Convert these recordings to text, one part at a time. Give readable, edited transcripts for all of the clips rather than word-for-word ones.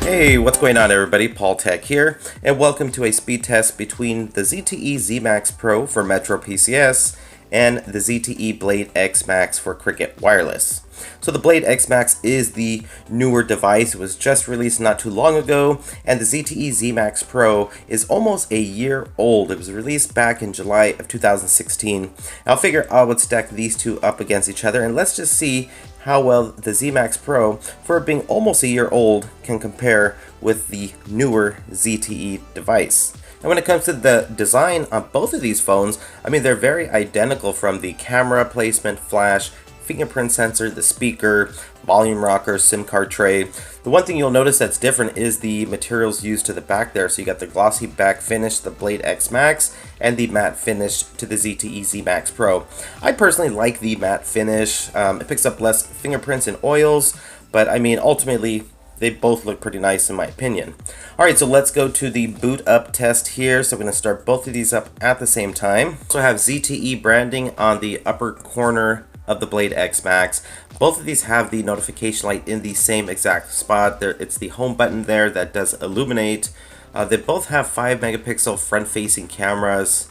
Hey, what's going on everybody? Paul Tech here, and welcome to a speed test between the ZTE Zmax Pro for Metro PCS and the ZTE Blade X Max for Cricket Wireless. So the Blade X Max is the newer device. It was just released not too long ago, and the ZTE Zmax Pro is almost a year old. It was released back in July of 2016. I'll figure I would stack these two up against each other, and let's just see how well the Zmax Pro, for being almost a year old, can compare with the newer ZTE device. And when it comes to the design on both of these phones, I mean, they're very identical from the camera placement, flash, fingerprint sensor, the speaker, volume rocker, SIM card tray. The one thing you'll notice that's different is the materials used to the back there. So you got the glossy back finish, the Blade X Max, and the matte finish to the ZTE Zmax Pro. I personally like the matte finish. It picks up less fingerprints and oils, but I mean, ultimately, they both look pretty nice in my opinion. Alright, so let's go to the boot up test here. So I'm going to start both of these up at the same time. So I have ZTE branding on the upper corner of the Blade X Max. Both of these have the notification light in the same exact spot. It's the home button there that does illuminate. They both have 5 megapixel front facing cameras,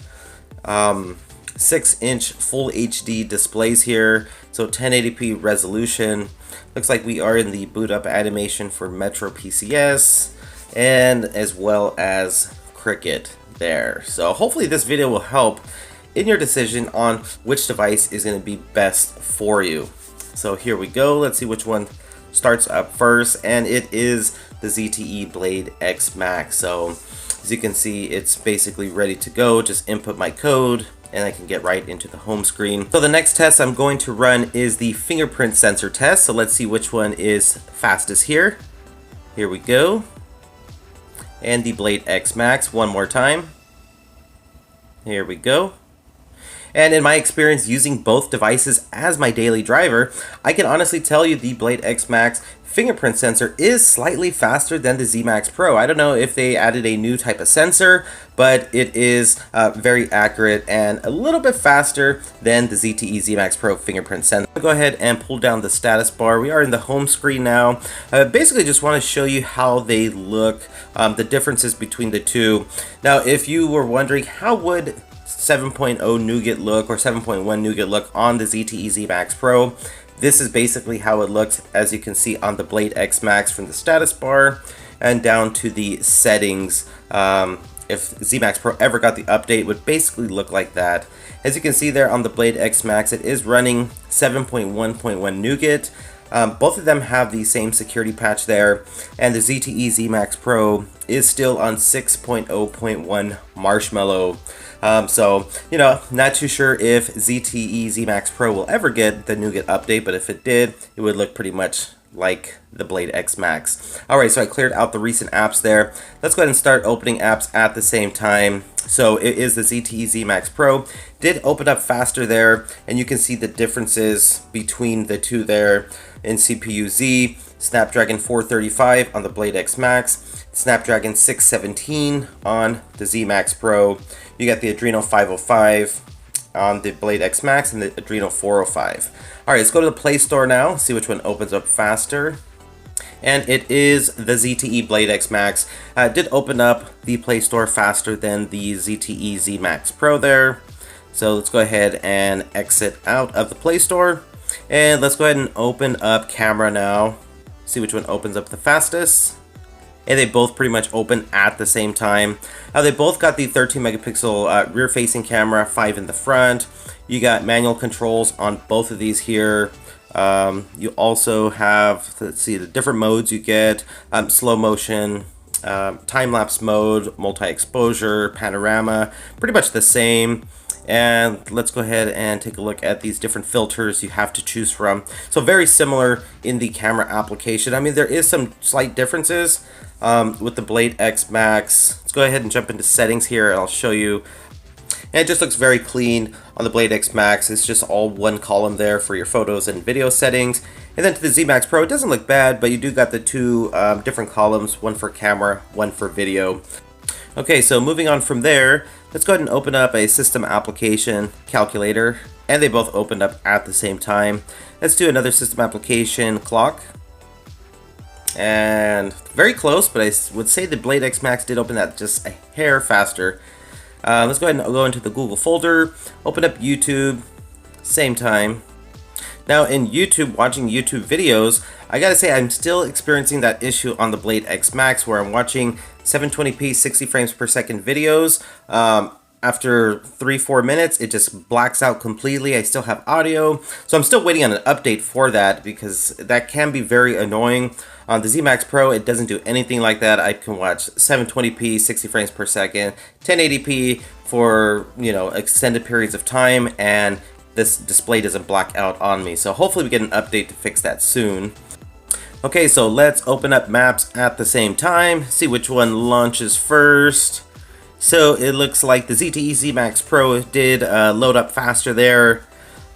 6-inch full HD displays here, so 1080p resolution. Looks like we are in the boot up animation for Metro PCS and as well as Cricket there. So hopefully this video will help in your decision on which device is going to be best for you. So here we go. Let's see which one starts up first, and it is the ZTE Blade X Max. So as you can see, it's basically ready to go. Just input my code and I can get right into the home screen. So the next test I'm going to run is the fingerprint sensor test. So let's see which one is fastest here. Here we go. And the Blade X Max one more time. Here we go. And in my experience using both devices as my daily driver, I can honestly tell you the Blade X Max fingerprint sensor is slightly faster than the Zmax Pro. I don't know if they added a new type of sensor, but it is very accurate and a little bit faster than the ZTE Zmax Pro fingerprint sensor. I'll go ahead and pull down the status bar. We are in the home screen now. Basically just want to show you how they look, the differences between the two. Now, if you were wondering how would 7.0 Nougat look or 7.1 Nougat look on the ZTE Zmax Pro, this is basically how it looks, as you can see on the Blade X Max from the status bar and down to the settings. If Zmax Pro ever got the update, it would basically look like that. As you can see there on the Blade X Max, it is running 7.1.1 Nougat. Both of them have the same security patch there, and the ZTE Zmax Pro is still on 6.0.1 Marshmallow. So, you know, not too sure if ZTE Zmax Pro will ever get the Nougat update, but if it did, it would look pretty much like the Blade X Max. Alright, so I cleared out the recent apps there. Let's go ahead and start opening apps at the same time. So it is the ZTE Zmax Pro. Did open up faster there, and you can see the differences between the two there in CPU Z. Snapdragon 435 on the Blade X Max, Snapdragon 617 on the Zmax Pro. You got the Adreno 505 on the Blade X Max and the Adreno 405. Alright, let's go to the Play Store now, see which one opens up faster. And it is the ZTE Blade X Max. Did open up the Play Store faster than the ZTE Zmax Pro there. So let's go ahead and exit out of the Play Store. And let's go ahead and open up camera now. See which one opens up the fastest. And they both pretty much open at the same time. They both got the 13 megapixel rear facing camera, 5 in the front. You got manual controls on both of these here. You also have, let's see, the different modes you get, slow motion, time-lapse mode, multi-exposure, panorama, pretty much the same. And let's go ahead and take a look at these different filters you have to choose from. So very similar in the camera application. I mean, there is some slight differences with the Blade X Max. Let's go ahead and jump into settings here and I'll show you. And it just looks very clean on the Blade X Max. It's just all one column there for your photos and video settings. And then to the Zmax Pro, it doesn't look bad, but you do got the two different columns, one for camera, one for video. Okay, so moving on from there, let's go ahead and open up a system application calculator, and they both opened up at the same time. Let's do another system application clock. And very close, but I would say the Blade X Max did open that just a hair faster. Let's go ahead and go into the Google folder, open up YouTube, same time. Now in YouTube, watching YouTube videos, I gotta say I'm still experiencing that issue on the Blade X Max where I'm watching 720p 60 frames per second videos. After 3-4 minutes, it just blacks out completely. I still have audio, so I'm still waiting on an update for that because that can be very annoying. On the Zmax Pro, it doesn't do anything like that. I can watch 720p 60 frames per second, 1080p for, you know, extended periods of time, and this display doesn't black out on me. So hopefully we get an update to fix that soon. Okay, so let's open up Maps at the same time, see which one launches first. So it looks like the ZTE Zmax Pro did load up faster there.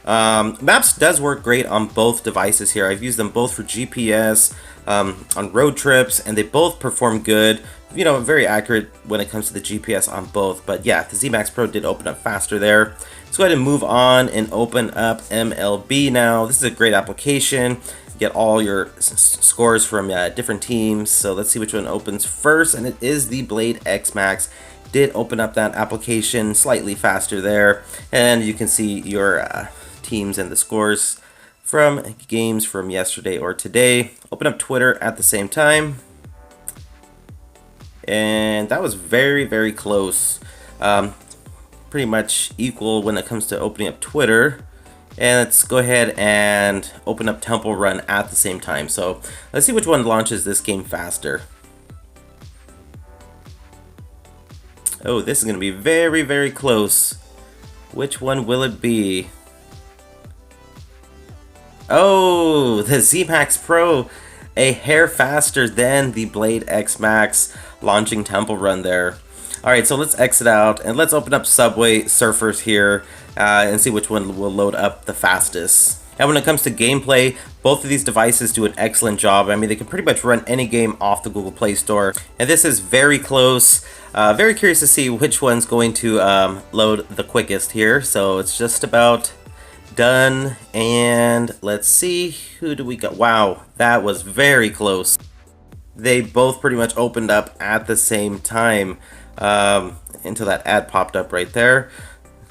Maps does work great on both devices here. I've used them both for GPS, on road trips, and they both perform good. You know, very accurate when it comes to the GPS on both. But yeah, the Zmax Pro did open up faster there. Let's go ahead and move on and open up MLB now. This is a great application. You get all your scores from different teams. So let's see which one opens first, and it is the Blade X Max. Did open up that application slightly faster there, and you can see your teams and the scores from games from yesterday or today. Open up Twitter at the same time, and that was very close. Pretty much equal when it comes to opening up Twitter. And let's go ahead and open up Temple Run at the same time. So let's see which one launches this game faster. Oh, this is going to be very close. Which one will it be? Oh, the Zmax Pro, a hair faster than the Blade X Max, launching Temple Run there. Alright, so let's exit out and let's open up Subway Surfers here and see which one will load up the fastest. And when it comes to gameplay, both of these devices do an excellent job. I mean, they can pretty much run any game off the Google Play Store. And this is very close. Very curious to see which one's going to load the quickest here. So it's just about done. And let's see, who do we got? Wow, that was very close. They both pretty much opened up at the same time until that ad popped up right there.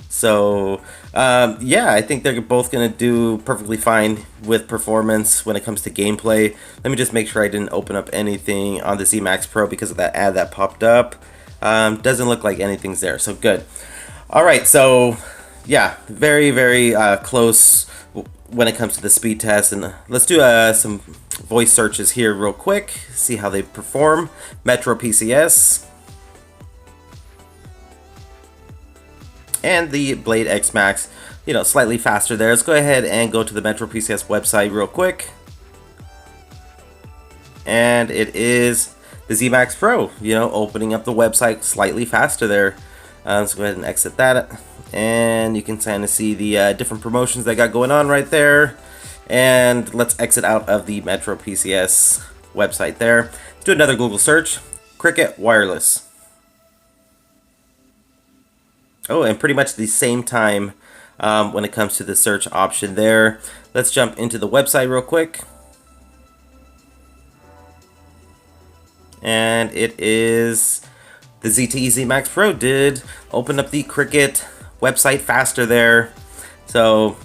So yeah, I think they're both going to do perfectly fine with performance when it comes to gameplay. Let me just make sure I didn't open up anything on the Zmax Pro because of that ad that popped up. Doesn't look like anything's there, so good. Alright, so yeah, very close when it comes to the speed test. And let's do some voice searches here real quick, see how they perform. Metro PCS. And the Blade X Max, you know, slightly faster there. Let's go ahead and go to the Metro PCS website real quick. And it is the Zmax Pro, you know, opening up the website slightly faster there. Let's go ahead and exit that. And you can kind of see the different promotions they got going on right there. And let's exit out of the Metro PCS website there. Let's do another Google search. Cricket Wireless. Oh, and pretty much the same time when it comes to the search option there. Let's jump into the website real quick. And it is the ZTE Zmax Pro did open up the Cricket website faster there. So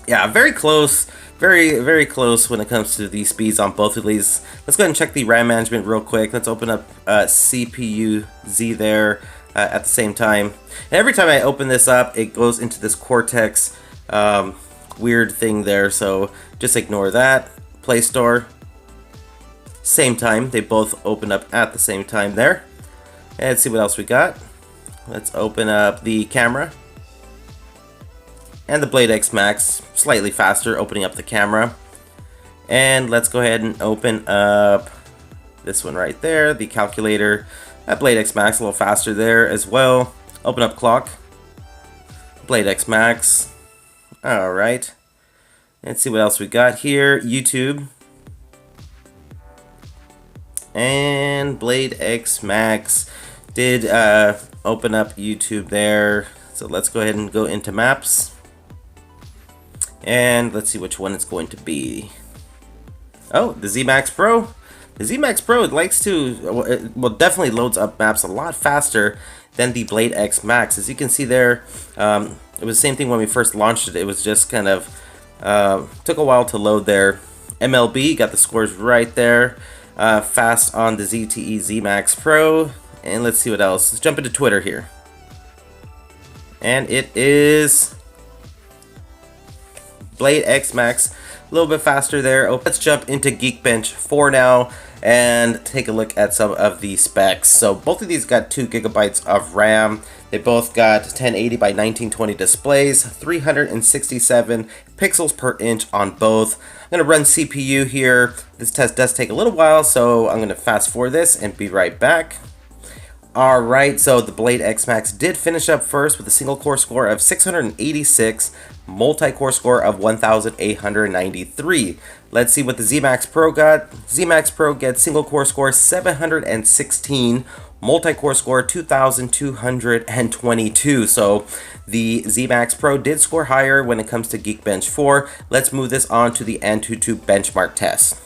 yeah, very close. Very close when it comes to the speeds on both of these. Let's go ahead and check the RAM management real quick. Let's open up CPU Z there. At the same time. And every time I open this up, it goes into this Cortex weird thing there, so just ignore that. Play Store, same time. They both open up at the same time there. And let's see what else we got. Let's open up the camera. And the Blade X Max, slightly faster, opening up the camera. And let's go ahead and open up this one right there, the calculator. That Blade X Max a little faster there as well. Open up clock. Blade X Max. Alright. Let's see what else we got here. YouTube. And Blade X Max did open up YouTube there. So let's go ahead and go into Maps. And let's see which one it's going to be. Oh, the Zmax Pro. The Zmax Pro, it likes to, well, definitely loads up maps a lot faster than the Blade X Max. As you can see there, it was the same thing when we first launched it. It was just kind of, took a while to load there. MLB, got the scores right there. Fast on the ZTE Zmax Pro. And let's see what else. Let's jump into Twitter here. And it is Blade X Max, a little bit faster there. Oh, let's jump into Geekbench 4 now and take a look at some of the specs. So both of these got 2 gigabytes of RAM. They both got 1080 by 1920 displays, 367 pixels per inch on both. I'm going to run CPU here. This test does take a little while, so I'm going to fast forward this and be right back. Alright, so the Blade X Max did finish up first with a single core score of 686, multi-core score of 1,893. Let's see what the Zmax Pro got. Zmax Pro gets single core score 716, multi-core score 2,222. So the Zmax Pro did score higher when it comes to Geekbench 4. Let's move this on to the Antutu benchmark test.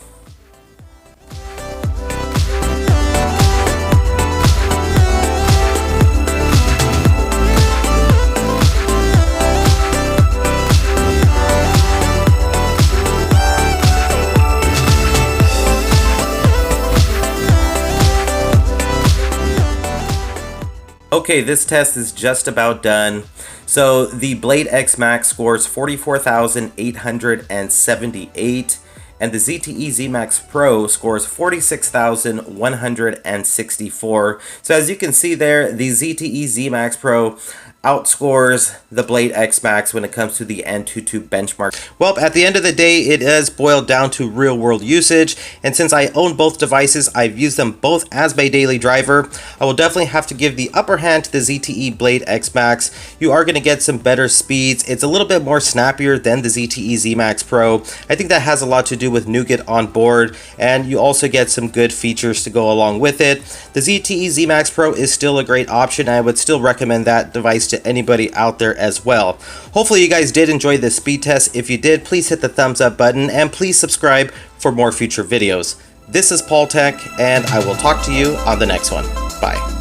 Okay, this test is just about done. So the Blade X Max scores 44,878 and the ZTE Zmax Pro scores 46,164. So as you can see there, the ZTE Zmax Pro outscores the Blade X Max when it comes to the Antutu benchmark. Well, at the end of the day, it is boiled down to real-world usage, and since I own both devices, I've used them both as my daily driver. I will definitely have to give the upper hand to the ZTE Blade X Max. You are going to get some better speeds. It's a little bit more snappier than the ZTE Zmax Pro. I think that has a lot to do with Nougat on board, and you also get some good features to go along with it. The ZTE Zmax Pro is still a great option. I would still recommend that device to anybody out there as well. Hopefully you guys did enjoy this speed test. If you did, please hit the thumbs up button and please subscribe for more future videos. This is Paul Tech, and I will talk to you on the next one. Bye.